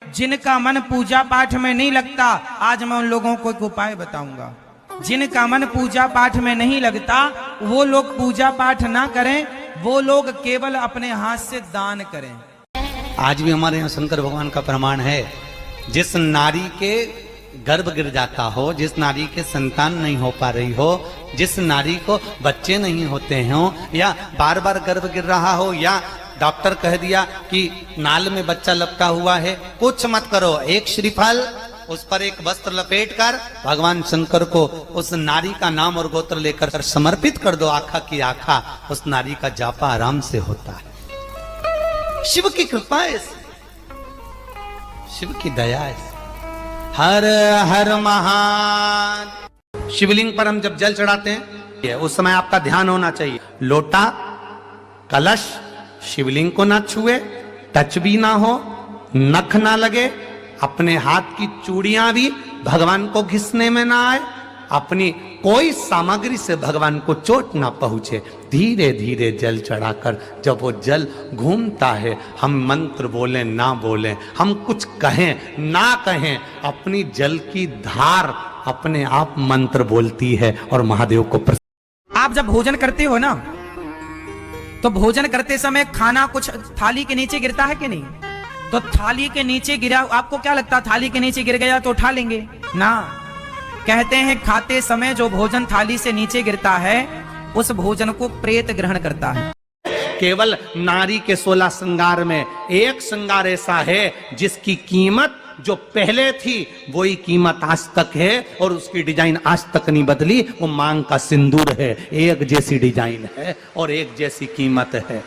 जिनका मन पूजा पाठ में नहीं लगता, आज मैं उन लोगों को एक उपाय बताऊंगा। जिनका मन पूजा पाठ में नहीं लगता वो लोग पूजा पाठ ना करें, वो लोग केवल अपने हाथ से दान करें। आज भी हमारे यहाँ शंकर भगवान का प्रमाण है, जिस नारी के गर्भ गिर जाता हो, जिस नारी के संतान नहीं हो पा रही हो, जिस नारी को बच्चे नहीं होते हो, या बार बार गर्भ गिर रहा हो, या डॉक्टर कह दिया कि नाल में बच्चा लपका हुआ है, कुछ मत करो, एक श्रीफल उस पर एक वस्त्र लपेट कर भगवान शंकर को उस नारी का नाम और गोत्र लेकर समर्पित कर दो, आखा की आखा उस नारी का जापा आराम से होता है। शिव की कृपा है, शिव की दया है। हर हर महान। शिवलिंग पर हम जब जल चढ़ाते हैं उस समय आपका ध्यान होना चाहिए, लोटा कलश शिवलिंग को ना छुए, टच भी ना हो, नख ना लगे, अपने हाथ की चूड़ियां भी भगवान को घिसने में ना आए, अपनी कोई सामग्री से भगवान को चोट ना पहुंचे। धीरे धीरे जल चढ़ाकर जब वो जल घूमता है, हम मंत्र बोलें ना बोलें, हम कुछ कहें ना कहें, अपनी जल की धार अपने आप मंत्र बोलती है और महादेव को आप जब भोजन करते हो ना, तो भोजन करते समय खाना कुछ थाली के नीचे गिरता है कि नहीं? तो थाली के नीचे गिरा, आपको क्या लगता थाली के नीचे गिर गया तो उठा लेंगे ना? कहते हैं खाते समय जो भोजन थाली से नीचे गिरता है उस भोजन को प्रेत ग्रहण करता है। केवल नारी के 16 श्रृंगार में एक श्रृंगार ऐसा है जिसकी कीमत जो पहले थी वही कीमत आज तक है और उसकी डिजाइन आज तक नहीं बदली। वो मांग का सिंदूर है, एक जैसी डिजाइन है और एक जैसी कीमत है।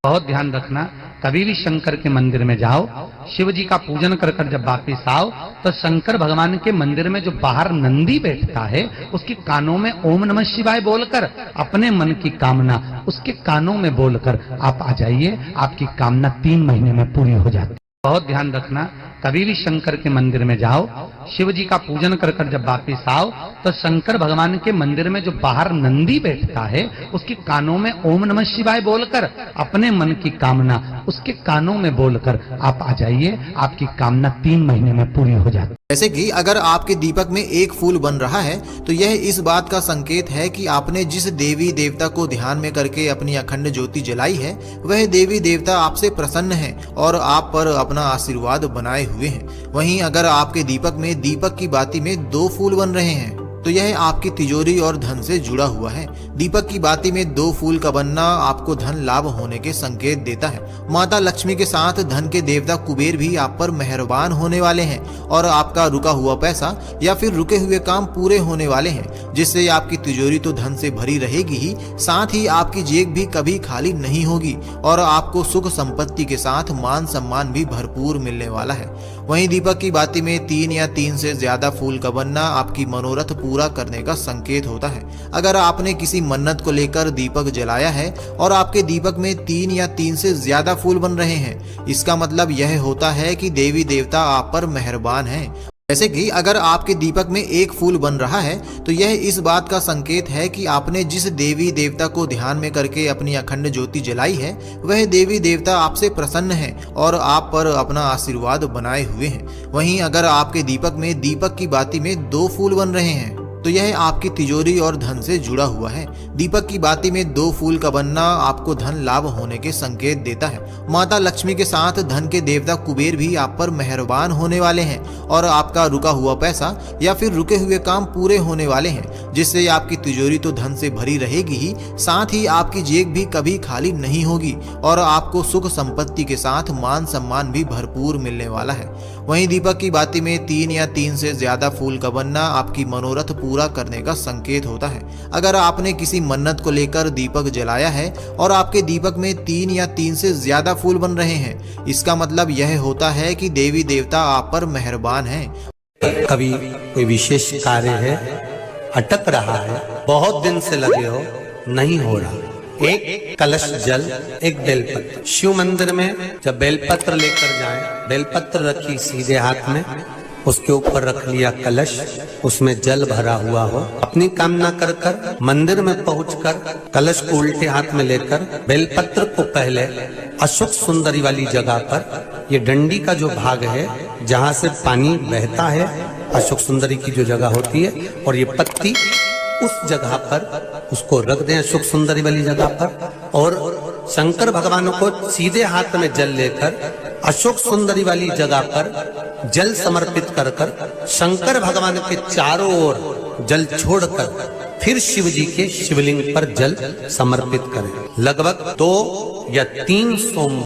बहुत ध्यान रखना, कभी भी शंकर के मंदिर में जाओ, शिव जी का पूजन कर कर जब वापिस आओ तो शंकर भगवान के मंदिर में जो बाहर नंदी बैठता है उसके कानों में ओम नमः शिवाय बोलकर अपने मन की कामना उसके कानों में बोलकर आप आ जाइए, आपकी कामना 3 महीने में पूरी हो जाती है। बहुत ध्यान रखना, कभी भी शंकर के मंदिर में जाओ, शिव जी का पूजन कर कर जब वापिस आओ तो शंकर भगवान के मंदिर में जो बाहर नंदी बैठता है उसके कानों में ओम नमः शिवाय बोलकर अपने मन की कामना उसके कानों में बोलकर आप आ जाइए, आपकी कामना 3 महीने में पूरी हो जाती है। जैसे कि अगर आपके दीपक में एक फूल बन रहा है तो यह इस बात का संकेत है कि आपने जिस देवी देवता को ध्यान में करके अपनी अखंड ज्योति जलाई है वह देवी देवता आपसे प्रसन्न है और आप पर अपना आशीर्वाद बनाए हुए हैं। वहीं अगर आपके दीपक में दीपक की बाती में 2 फूल बन रहे हैं तो यह आपकी तिजोरी और धन से जुड़ा हुआ है। दीपक की बाती में 2 फूल का बनना आपको धन लाभ होने के संकेत देता है। माता लक्ष्मी के साथ धन के देवता कुबेर भी आप पर मेहरबान होने वाले हैं और आपका रुका हुआ पैसा या फिर रुके हुए काम पूरे होने वाले हैं, जिससे आपकी तिजोरी तो धन से भरी रहेगी ही, साथ ही आपकी जेब भी कभी खाली नहीं होगी और आपको सुख संपत्ति के साथ मान सम्मान भी भरपूर मिलने वाला है। वहीं दीपक की बाती में 3 या 3 से ज्यादा फूल का बनना आपकी मनोरथ पूरा करने का संकेत होता है। अगर आपने किसी मन्नत को लेकर दीपक जलाया है और आपके दीपक में 3 या 3 से ज्यादा फूल बन रहे हैं, इसका मतलब यह होता है कि देवी देवता आप पर मेहरबान हैं। जैसे कि अगर आपके दीपक में एक फूल बन रहा है तो यह इस बात का संकेत है कि आपने जिस देवी देवता को ध्यान में करके अपनी अखंड ज्योति जलाई है वह देवी देवता आपसे प्रसन्न है और आप पर अपना आशीर्वाद बनाए हुए हैं। वहीं अगर आपके दीपक में दीपक की बाती में 2 फूल बन रहे हैं तो यह आपकी तिजोरी और धन से जुड़ा हुआ है। दीपक की बाती में 2 फूल का बनना आपको धन लाभ होने के संकेत देता है। माता लक्ष्मी के साथ धन के देवता कुबेर भी आप पर मेहरबान होने वाले हैं और आपका रुका हुआ पैसा या फिर रुके हुए काम पूरे होने वाले हैं, जिससे आपकी तिजोरी तो धन से भरी रहेगी ही, साथ ही आपकी जेब भी कभी खाली नहीं होगी और आपको सुख संपत्ति के साथ मान सम्मान भी भरपूर मिलने वाला है। वहीं दीपक की बाती में 3 या 3 से ज्यादा फूल का बनना आपकी मनोरथ पूरा करने का संकेत होता है। अगर आपने किसी मन्नत को लेकर दीपक जलाया है और आपके दीपक में 3 या 3 से ज्यादा फूल बन रहे हैं, इसका मतलब यह होता है कि देवी देवता आप पर मेहरबान हैं। कभी कोई विशेष कार्य है, अटक रहा है, बहुत दिन से लगे हो, नहीं हो रहा, एक कलश जल, एक बेलपत्र। शिव मंदिर में जब बेलपत्र लेकर जाएं, बेलपत्र रखी सीधे हाथ में उसके ऊपर रख लिया कलश, उसमें जल भरा हुआ हो, अपनी कामना कर कर मंदिर में पहुंचकर कलश को उल्टे हाथ में लेकर बेलपत्र को पहले अशोक सुंदरी वाली जगह पर, ये डंडी का जो भाग है जहां से पानी बहता है, अशोक सुंदरी की जो जगह होती है, और ये पत्ती उस जगह पर उसको रख दें, अशोक सुंदरी वाली जगह पर, और शंकर भगवान को सीधे हाथ में जल लेकर अशोक सुंदरी वाली जगह पर जल समर्पित कर कर शंकर भगवान के चारों ओर जल छोड़कर फिर शिव जी के शिवलिंग पर जल समर्पित करें। लगभग 2 या 3 सोमवार